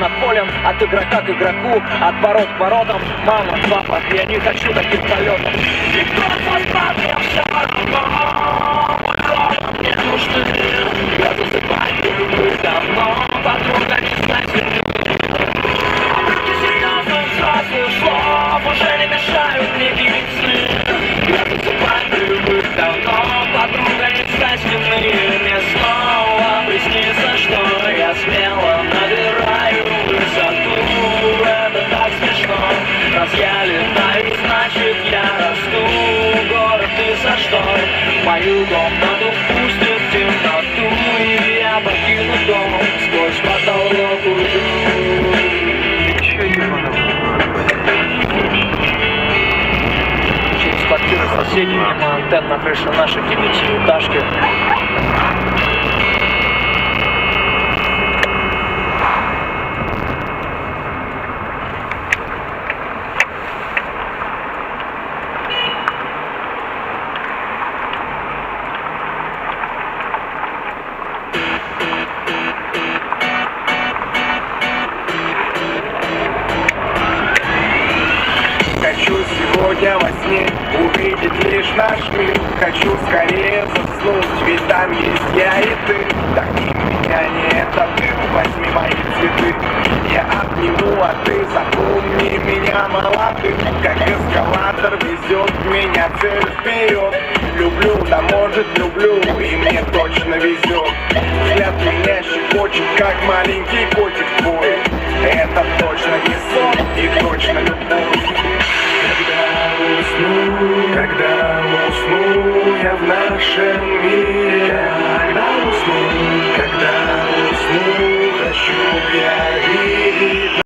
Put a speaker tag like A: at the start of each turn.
A: над полем, от игрока к игроку, от ворот к воротам. Мама, папа, я не хочу таких полетов. И космос поднялся равно, мне нужны. Я засыпаю быть давно, подруга не знает. Обрывки серьезных взрослых слов уже не мешают мне видеть сны. Я засыпаю быть давно, подруга не знает стены. Мне снова приснится, что я смело набираю высоту. Это так смешно. Раз я летаю, значит я расту. Город ты за что? Мою комнату впустит в темноту, и я покину дом, сквозь потолок уйду. Через квартиры соседей, мимо антенн на крыше нашей 9-этажки.
B: Хочу сегодня во сне увидеть лишь наш мир. Хочу скорее заснуть, ведь там есть я и ты. Таким меня не это ты, возьми мои цветы. Я обниму, а ты запомни меня молодым. Как эскалатор везет меня цель вперед. Люблю, да может люблю, и мне точно везет. Взгляд меня щекочет, как маленький котик твой. Это точно не сон и точно любовь.